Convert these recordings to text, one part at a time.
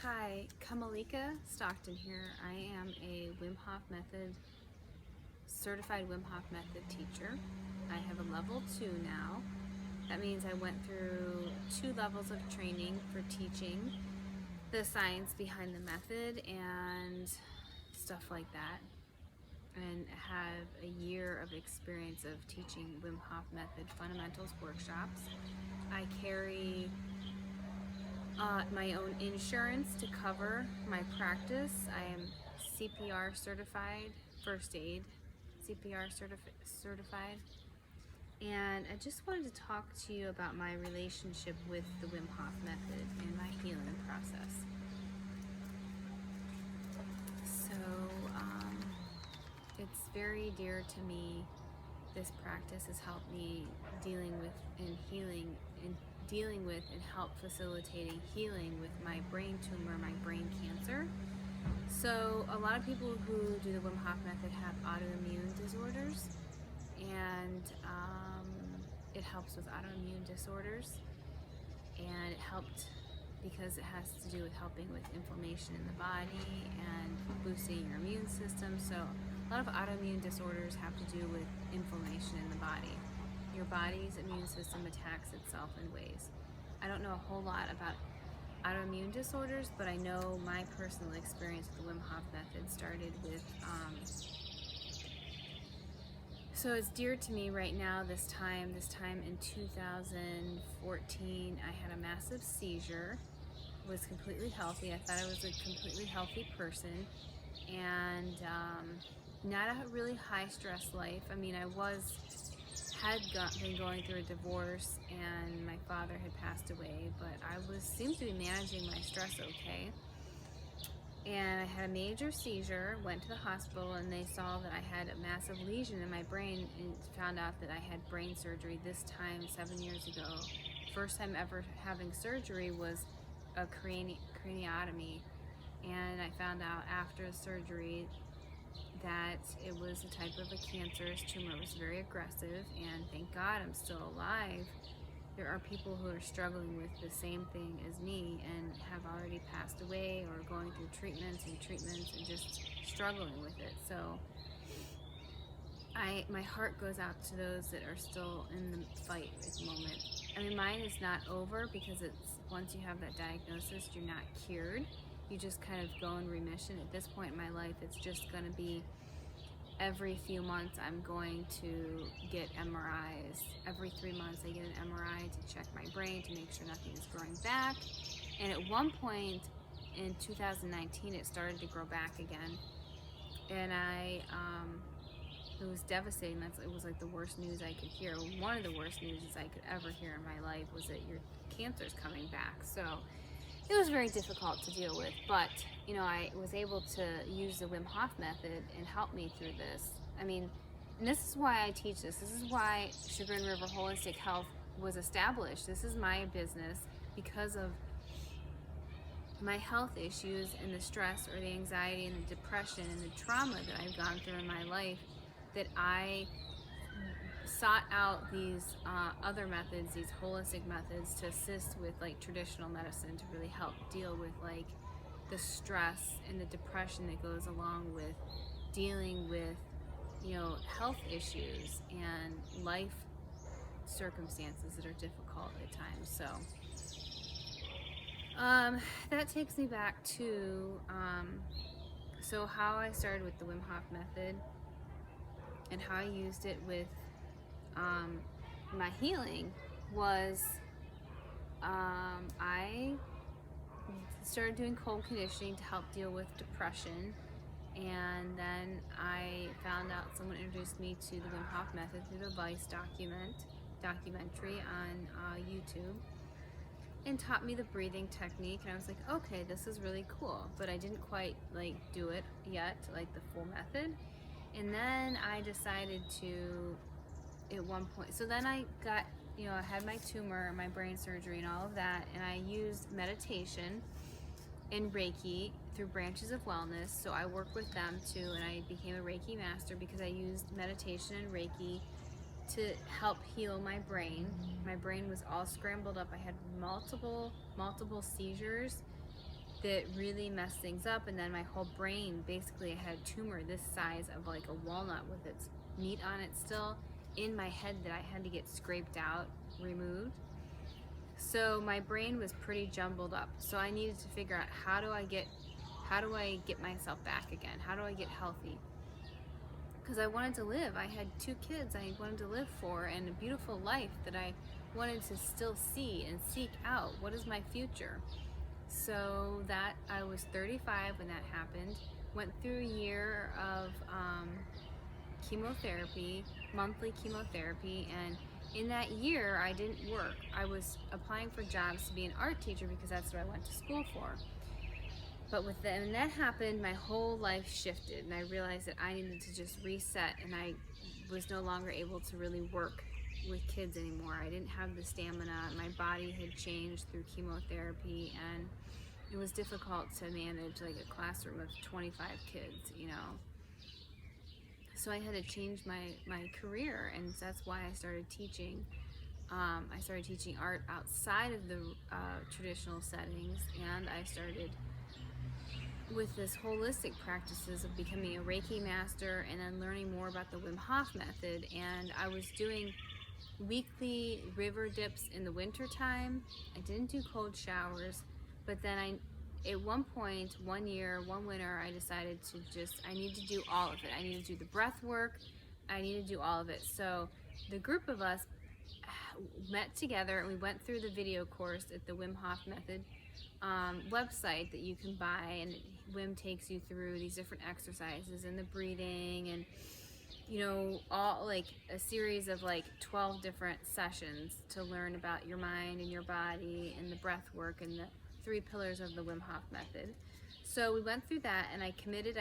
Hi, Kamalika Stockton here. I am a certified Wim Hof method teacher. I have a level 2 now. That means I went through 2 levels of training for teaching the science behind the method and stuff like that, and have a year of experience of teaching Wim Hof method fundamentals workshops. I carry my own insurance to cover my practice. I am CPR certified, first aid CPR certified. And I just wanted to talk to you about my relationship with the Wim Hof method and my healing process. So it's very dear to me. This practice has helped me dealing with and help facilitating healing with my brain tumor, my brain cancer. So a lot of people who do the Wim Hof method have autoimmune disorders, and it helps with autoimmune disorders, and it helped because it has to do with helping with inflammation in the body and boosting your immune system. So a lot of autoimmune disorders have to do with inflammation in the body. Your body's immune system attacks itself in ways. I don't know a whole lot about autoimmune disorders, but I know my personal experience with the Wim Hof method started with, so it's dear to me right now. This time in 2014, I had a massive seizure, was completely healthy. I thought I was a completely healthy person, and not a really high stress life. I mean, been going through a divorce, and my father had passed away, but I seemed to be managing my stress okay. And I had a major seizure, went to the hospital, and they saw that I had a massive lesion in my brain, and found out that I had brain surgery this time 7 years ago. First time ever having surgery was a craniotomy, and I found out after the surgery that it was a type of a cancerous tumor. It was very aggressive, and thank God I'm still alive. There are people who are struggling with the same thing as me and have already passed away, or going through treatments and just struggling with it. So my heart goes out to those that are still in the fight at the moment. I mean, mine is not over, because once you have that diagnosis, you're not cured. You just kind of go in remission. At this point in my life, it's just going to be every few months I'm going to get MRIs. Every 3 months I get an MRI to check my brain to make sure nothing is growing back. And at one point in 2019, it started to grow back again. And it was devastating. It was like the worst news I could hear. One of the worst news I could ever hear in my life was that your cancer's coming back. So it was very difficult to deal with, but I was able to use the Wim Hof method and help me through this. I mean, and this is why I teach this. This is why Sugar and River Holistic Health was established. This is my business, because of my health issues and the stress or the anxiety and the depression and the trauma that I've gone through in my life, that I sought out these other methods, these holistic methods, to assist with like traditional medicine, to really help deal with like the stress and the depression that goes along with dealing with health issues and life circumstances that are difficult at times. So that takes me back to so how I started with the Wim Hof method and how I used it with my healing was I started doing cold conditioning to help deal with depression, and then I found out, someone introduced me to the Wim Hof method through the Vice documentary on YouTube, and taught me the breathing technique, and I was like, okay, this is really cool, but I didn't quite like do it yet, like the full method. And then I decided to, at one point, so then I got, I had my tumor, my brain surgery and all of that, and I used meditation and Reiki through Branches of Wellness. So I work with them too, and I became a Reiki master because I used meditation and Reiki to help heal my brain. My brain was all scrambled up. I had multiple seizures that really messed things up. And then my whole brain, basically I had a tumor this size of like a walnut with its meat on it still in my head that I had to get scraped out, removed. So my brain was pretty jumbled up. So I needed to figure out how do I get myself back again? How do I get healthy? Because I wanted to live. I had 2 kids I wanted to live for, and a beautiful life that I wanted to still see and seek out. What is my future? So that I was 35 when that happened. Went through a year of chemotherapy, monthly chemotherapy, and in that year I didn't work. I was applying for jobs to be an art teacher because that's what I went to school for. But when that happened, my whole life shifted, and I realized that I needed to just reset, and I was no longer able to really work with kids anymore. I didn't have the stamina. My body had changed through chemotherapy, and it was difficult to manage like a classroom of 25 kids, you know. So I had to change my career, and that's why I started teaching. I started teaching art outside of the traditional settings, and I started with this holistic practices of becoming a Reiki master and then learning more about the Wim Hof method. And I was doing weekly river dips in the winter time. I didn't do cold showers, but then at one point, one winter, I decided I need to do all of it. I need to do the breath work. I need to do all of it. So the group of us met together and we went through the video course at the Wim Hof method website that you can buy, and Wim takes you through these different exercises and the breathing, and you know, all like a series of like 12 different sessions to learn about your mind and your body and the breath work and the 3 pillars of the Wim Hof method. So we went through that, and I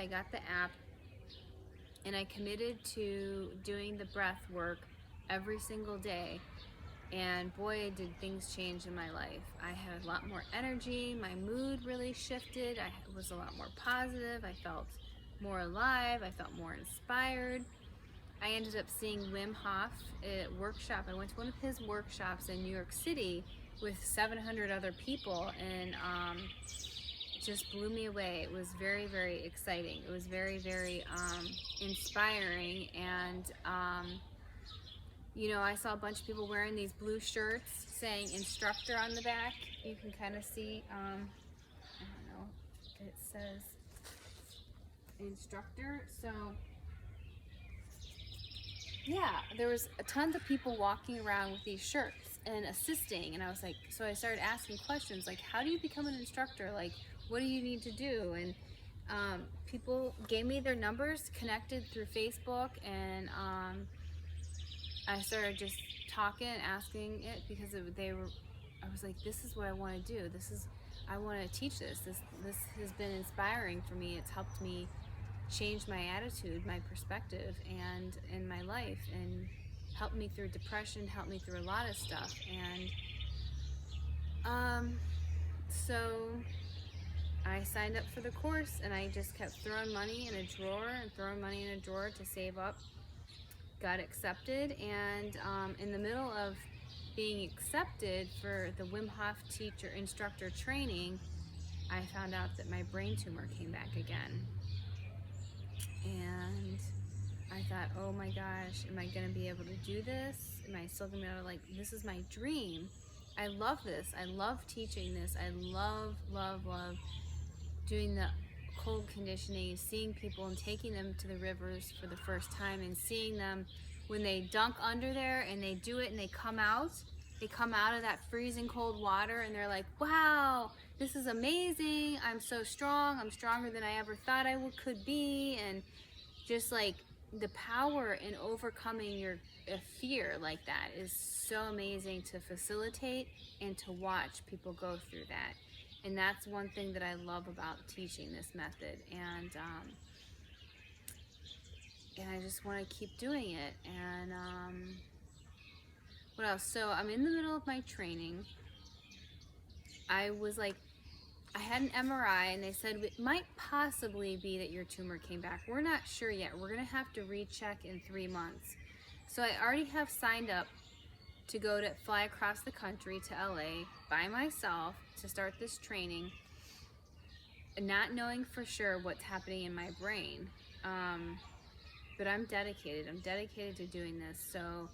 got the app, and I committed to doing the breath work every single day. And boy, did things change in my life. I had a lot more energy. My mood really shifted. I was a lot more positive. I felt more alive. I felt more inspired. I ended up seeing Wim Hof at a workshop. I went to one of his workshops in New York City with 700 other people, and just blew me away. It was very, very exciting. It was very, very inspiring, and you know, I saw a bunch of people wearing these blue shirts saying instructor on the back. You can kind of see, I don't know, it says instructor. So yeah, there was a tons of people walking around with these shirts and assisting, and I was like, so I started asking questions like, how do you become an instructor? Like, what do you need to do? And people gave me their numbers, connected through Facebook, and I started just talking and asking it because I was like, this is what I want to do. I want to teach this. This has been inspiring for me. It's helped me change my attitude, my perspective, and in my life, and helped me through depression, helped me through a lot of stuff. And so I signed up for the course, and I just kept throwing money in a drawer to save up. Got accepted, and in the middle of being accepted for the Wim Hof instructor training, I found out that my brain tumor came back again. And I thought, oh my gosh, am I going to be able to do this? Am I still going to be able to, like, this is my dream. I love this. I love teaching this. I love, love, love doing the cold conditioning, seeing people and taking them to the rivers for the first time, and seeing them when they dunk under there and they do it and they come out of that freezing cold water, and they're like, wow, this is amazing. I'm so strong. I'm stronger than I ever thought I could be. And just like the power in overcoming a fear like that is so amazing to facilitate and to watch people go through that. And that's one thing that I love about teaching this method. And I just want to keep doing it. And what else? So I'm in the middle of my training. I was like, I had an MRI, and they said it might possibly be that your tumor came back. We're not sure yet. We're going to have to recheck in 3 months. So I already have signed up to fly across the country to LA by myself to start this training. not knowing for sure what's happening in my brain. But I'm dedicated. I'm dedicated to doing this. So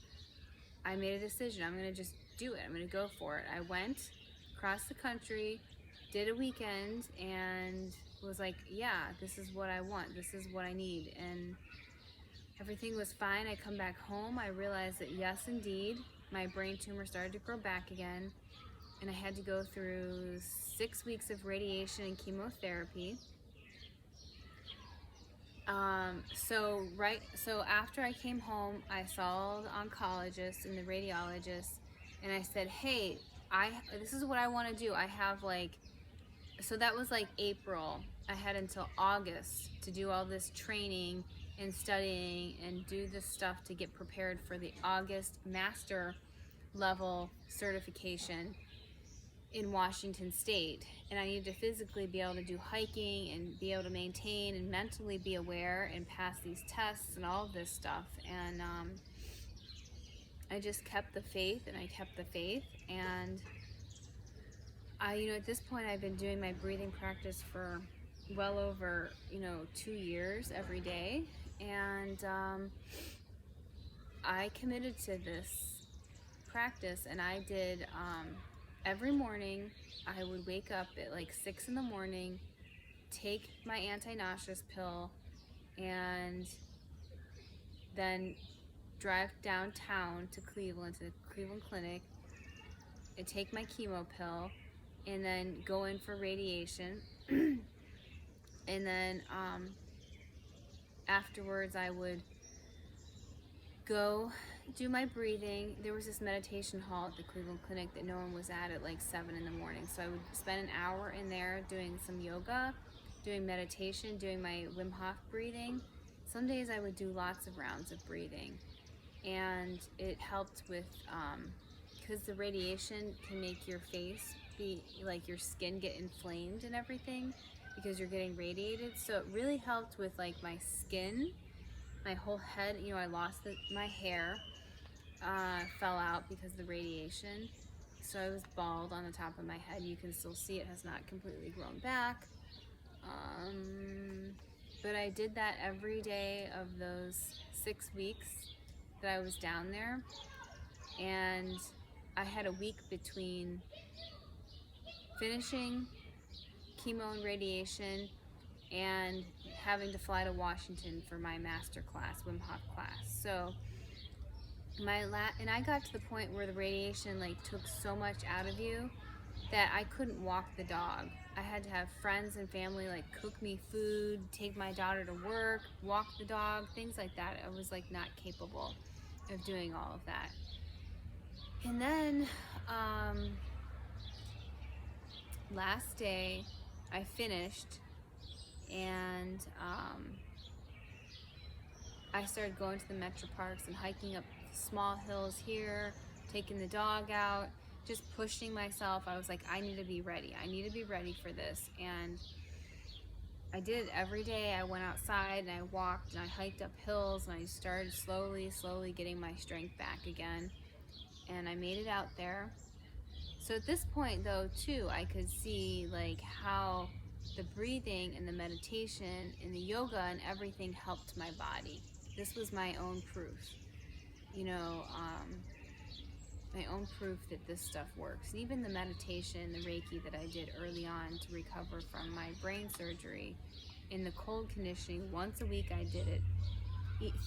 I made a decision. I'm going to just do it. I'm going to go for it. I went across the country, did a weekend, and was like, yeah, this is what I want. This is what I need. And everything was fine. I come back home. I realized that, yes, indeed, my brain tumor started to grow back again. And I had to go through 6 weeks of radiation and chemotherapy. So after I came home, I saw the oncologist and the radiologist, and I said, hey, this is what I want to do. I have so that was like April. I had until August to do all this training and studying and do this stuff to get prepared for the August master level certification in Washington State. And I needed to physically be able to do hiking and be able to maintain and mentally be aware and pass these tests and all of this stuff. And I just kept the faith, and I kept the faith. And at this point, I've been doing my breathing practice for well over 2 years every day. And I committed to this practice, and I did every morning. I would wake up at like 6 in the morning, take my anti-nauseous pill, and then drive downtown to Cleveland, to the Cleveland Clinic, and take my chemo pill, and then go in for radiation. And then afterwards I would go do my breathing. There was this meditation hall at the Cleveland Clinic that no one was at like 7 in the morning. So I would spend an hour in there doing some yoga, doing meditation, doing my Wim Hof breathing. Some days I would do lots of rounds of breathing. And it helped with, because the radiation can make your face be, like your skin get inflamed and everything because you're getting radiated. So it really helped with like my skin, my whole head. I lost my hair. Fell out because of the radiation, so I was bald on the top of my head. You can still see it has not completely grown back, but I did that every day of those 6 weeks that I was down there, and I had a week between finishing chemo and radiation and having to fly to Washington for my master class, Wim Hof class. So and I got to the point where the radiation took so much out of you that I couldn't walk the dog. I had to have friends and family cook me food, take my daughter to work, walk the dog, things like that. I was not capable of doing all of that. And then last day I finished, and I started going to the metro parks and hiking up small hills here, taking the dog out, just pushing myself. I was like, I need to be ready. I need to be ready for this. And I did it every day. I went outside and I walked and I hiked up hills, and I started slowly getting my strength back again. And I made it out there. So at this point though too, I could see how the breathing and the meditation and the yoga and everything helped my body. This was my own proof. My own proof that this stuff works. And even the meditation, the Reiki that I did early on to recover from my brain surgery, in the cold conditioning, once a week I did it.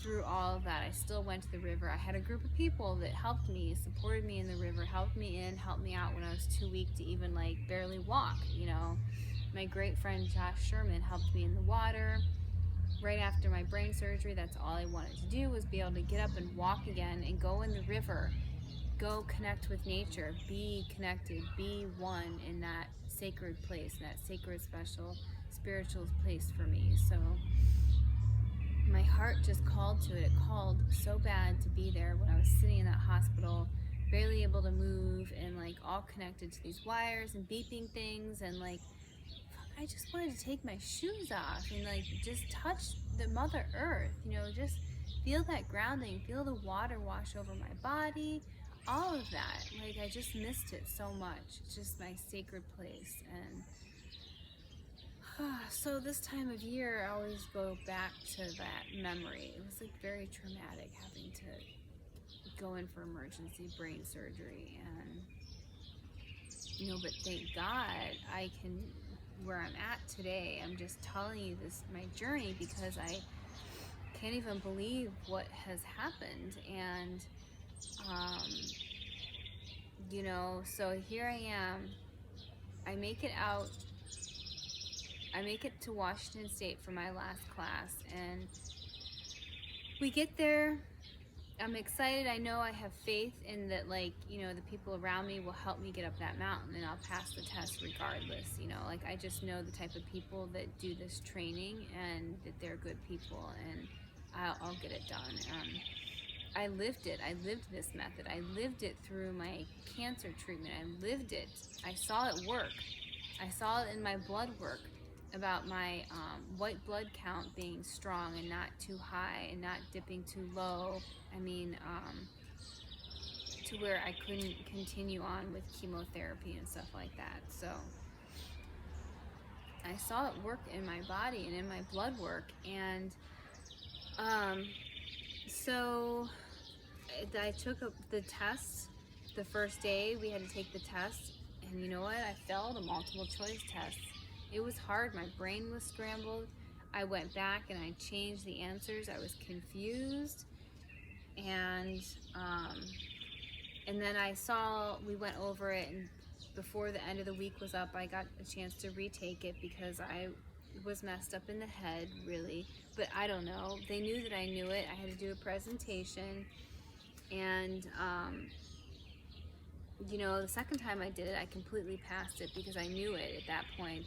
Through all of that, I still went to the river. I had a group of people that helped me, supported me in the river, helped me out when I was too weak to even barely walk. My great friend Josh Sherman helped me in the water. Right after my brain surgery, that's all I wanted to do, was be able to get up and walk again and go in the river, go connect with nature, be connected, be one in that sacred place, that sacred, special, spiritual place for me. So my heart just called to it. It called so bad to be there when I was sitting in that hospital, barely able to move, and all connected to these wires and beeping things, and I just wanted to take my shoes off and just touch the Mother Earth, just feel that grounding, feel the water wash over my body, all of that. I just missed it so much. It's just my sacred place. And So this time of year, I always go back to that memory. It was like very traumatic having to go in for emergency brain surgery, and but thank God I can, where I'm at today. I'm just telling you this, my journey, because I can't even believe what has happened. And um, so here I am. I make it out. I make it to Washington State for my last class, and we get there. I'm excited. I know I have faith in that, the people around me will help me get up that mountain, and I'll pass the test regardless. I just know the type of people that do this training, and that they're good people, and I'll get it done. I lived it. I lived this method. I lived it through my cancer treatment. I lived it. I saw it work. I saw it in my blood work about my white blood count being strong and not too high and not dipping too low. I mean, to where I couldn't continue on with chemotherapy and stuff like that. So I saw it work in my body and in my blood work. And so I took the test. The first day we had to take the test, and you know what? I failed a multiple choice test. It was hard. My brain was scrambled. I went back and I changed the answers. I was confused. And then we went over it, and before the end of the week was up, I got a chance to retake it because I was messed up in the head, really. But I don't know. They knew that I knew it. I had to do a presentation. And, the second time I did it, I completely passed it because I knew it at that point,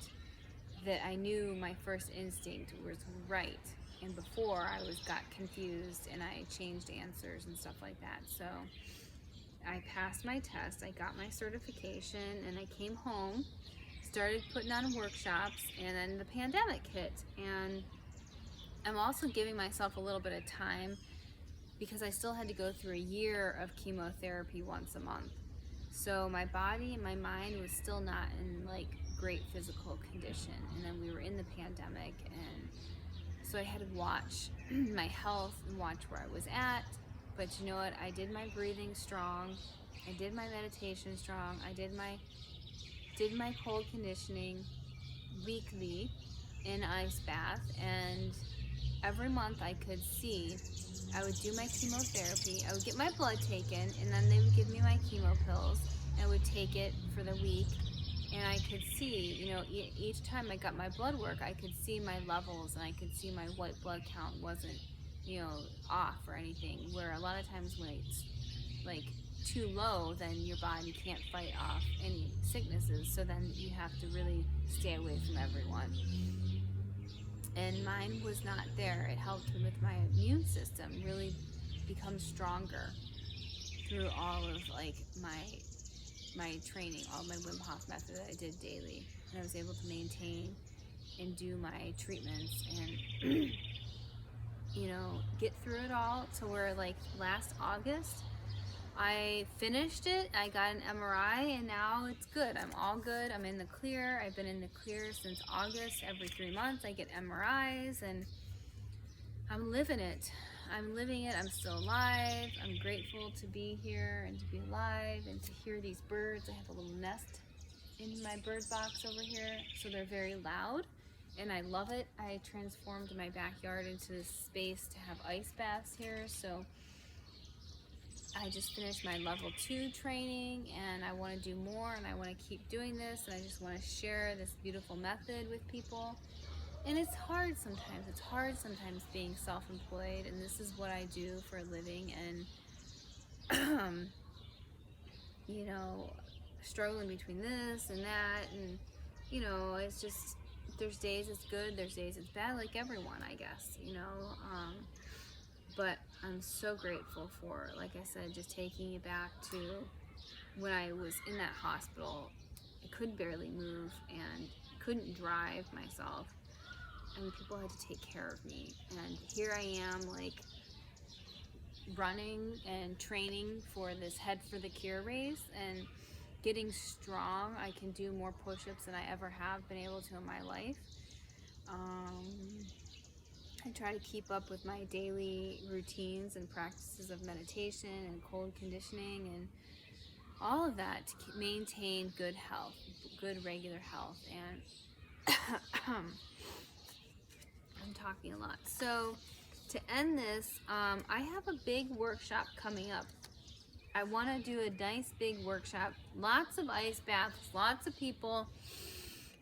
that I knew my first instinct was right. And before, I got confused and I changed answers and stuff like that. So I passed my test, I got my certification, and I came home, started putting on workshops, and then the pandemic hit. And I'm also giving myself a little bit of time because I still had to go through a year of chemotherapy once a month. So my body and my mind was still not in great physical condition. And then we were in the pandemic, and so I had to watch my health and watch where I was at. But you know what? I did my breathing strong. I did my meditation strong. I did my cold conditioning weekly in ice bath, and every month I could see. I would do my chemotherapy. I would get my blood taken, and then they would give me my chemo pills. I would take it for the week, and I could see, each time I got my blood work, I could see my levels, and I could see my white blood count wasn't, off or anything. Where a lot of times when it's too low, then your body can't fight off any sicknesses. So then you have to really stay away from everyone. And mine was not there. It helped me with my immune system really become stronger through all of my training, all my Wim Hof method that I did daily. And I was able to maintain and do my treatments and get through it all to where last August I finished it. I got an MRI, and now it's good. I'm all good. I'm in the clear. I've been in the clear since August. Every 3 months I get MRIs, and I'm living it. I'm living it. I'm still alive. I'm grateful to be here and to be alive and to hear these birds. I have a little nest in my bird box over here, so they're very loud, and I love it. I transformed my backyard into this space to have ice baths here, so I just finished my level 2 training, and I want to do more, and I want to keep doing this, and I just want to share this beautiful method with people. And it's hard sometimes. It's hard sometimes being self-employed, and this is what I do for a living, and struggling between this and that, and it's just, there's days it's good, there's days it's bad, like everyone, I guess, but I'm so grateful for, like I said, just taking you back to when I was in that hospital. I could barely move and couldn't drive myself, and people had to take care of me. And here I am, running and training for this Head for the Cure race and getting strong. I can do more push-ups than I ever have been able to in my life. I try to keep up with my daily routines and practices of meditation and cold conditioning and all of that to maintain good health, good regular health. And I'm talking a lot. So to end this, I have a big workshop coming up. I want to do a nice big workshop, lots of ice baths, lots of people,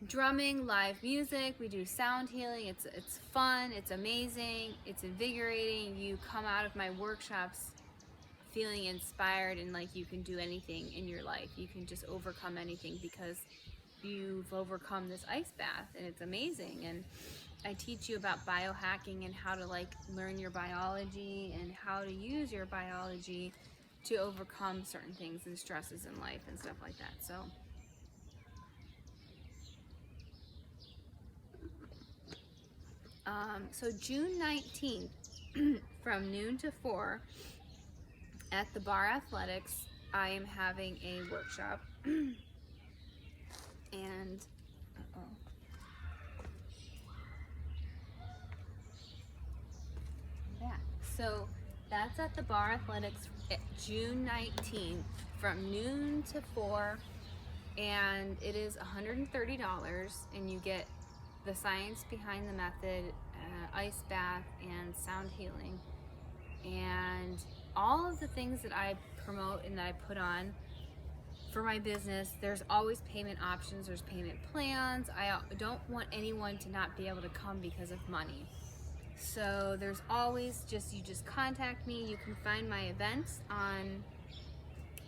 drumming, live music. We do sound healing. It's fun, it's amazing, it's invigorating. You come out of my workshops feeling inspired and like you can do anything in your life. You can just overcome anything because you've overcome this ice bath, and it's amazing. And I teach you about biohacking and how to like learn your biology and how to use your biology to overcome certain things and stresses in life and stuff like that. So June 19th from noon to 4 at the Bar Athletics, I am having a workshop. And yeah, so that's at the Bar Athletics June 19th from noon to 4, and it is $130, and you get the science behind the method, ice bath, and sound healing, and all of the things that I promote and that I put on for my business. There's always payment options, there's payment plans. I don't want anyone to not be able to come because of money. So there's always you just contact me. You can find my events on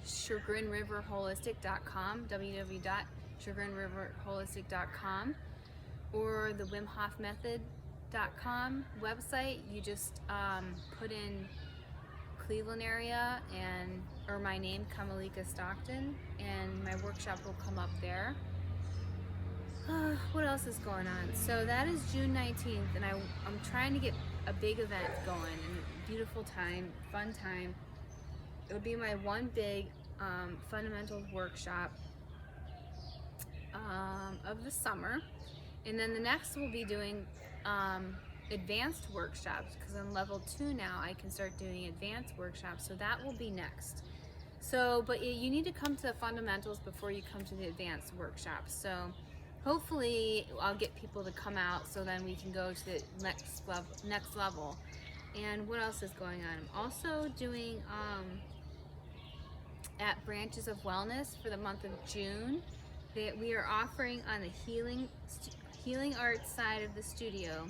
chagrinriverholistic.com, www.chagrinriverholistic.com, or the Wim Hof Method.com website. You just put in Cleveland area or my name, Kamalika Stockton, and my workshop will come up there. What else is going on? So that is June 19th, and I'm trying to get a big event going, and beautiful time, fun time. It'll be my one big fundamentals workshop of the summer, and then the next we'll be doing advanced workshops, because I'm level 2 now. I can start doing advanced workshops, so that will be next. So, but you need to come to the fundamentals before you come to the advanced workshops. So hopefully I'll get people to come out, so then we can go to the next level. And what else is going on? I'm also doing at Branches of Wellness for the month of June, that we are offering on the healing arts side of the studio.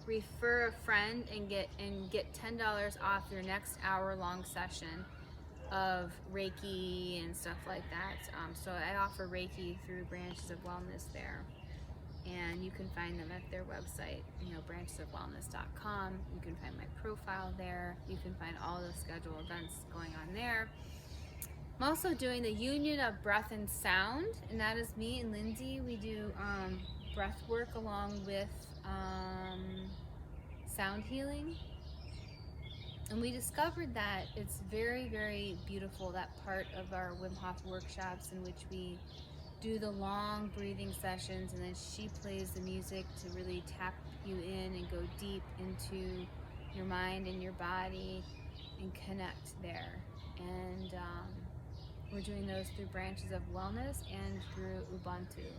Refer a friend and get $10 off your next hour-long session of Reiki and stuff like that. So I offer Reiki through Branches of Wellness there, and you can find them at their website, branchesofwellness.com. You can find my profile there. You can find all the scheduled events going on there. I'm also doing the Union of Breath and Sound, and that is me and Lindsay. We do breath work along with sound healing. And we discovered that it's very, very beautiful, that part of our Wim Hof workshops in which we do the long breathing sessions, and then she plays the music to really tap you in and go deep into your mind and your body and connect there. And we're doing those through Branches of Wellness and through Ubuntu.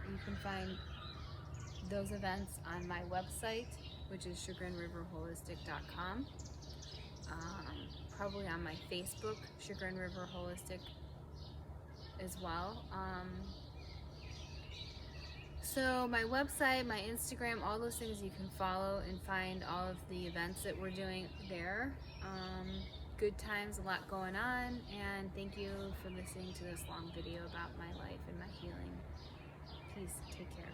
You can find those events on my website, which is chagrinriverholistic.com. Probably on my Facebook, Chagrin River Holistic, as well. So my website, my Instagram, all those things you can follow and find all of the events that we're doing there. Good times, a lot going on, and thank you for listening to this long video about my life and my healing. Peace, take care.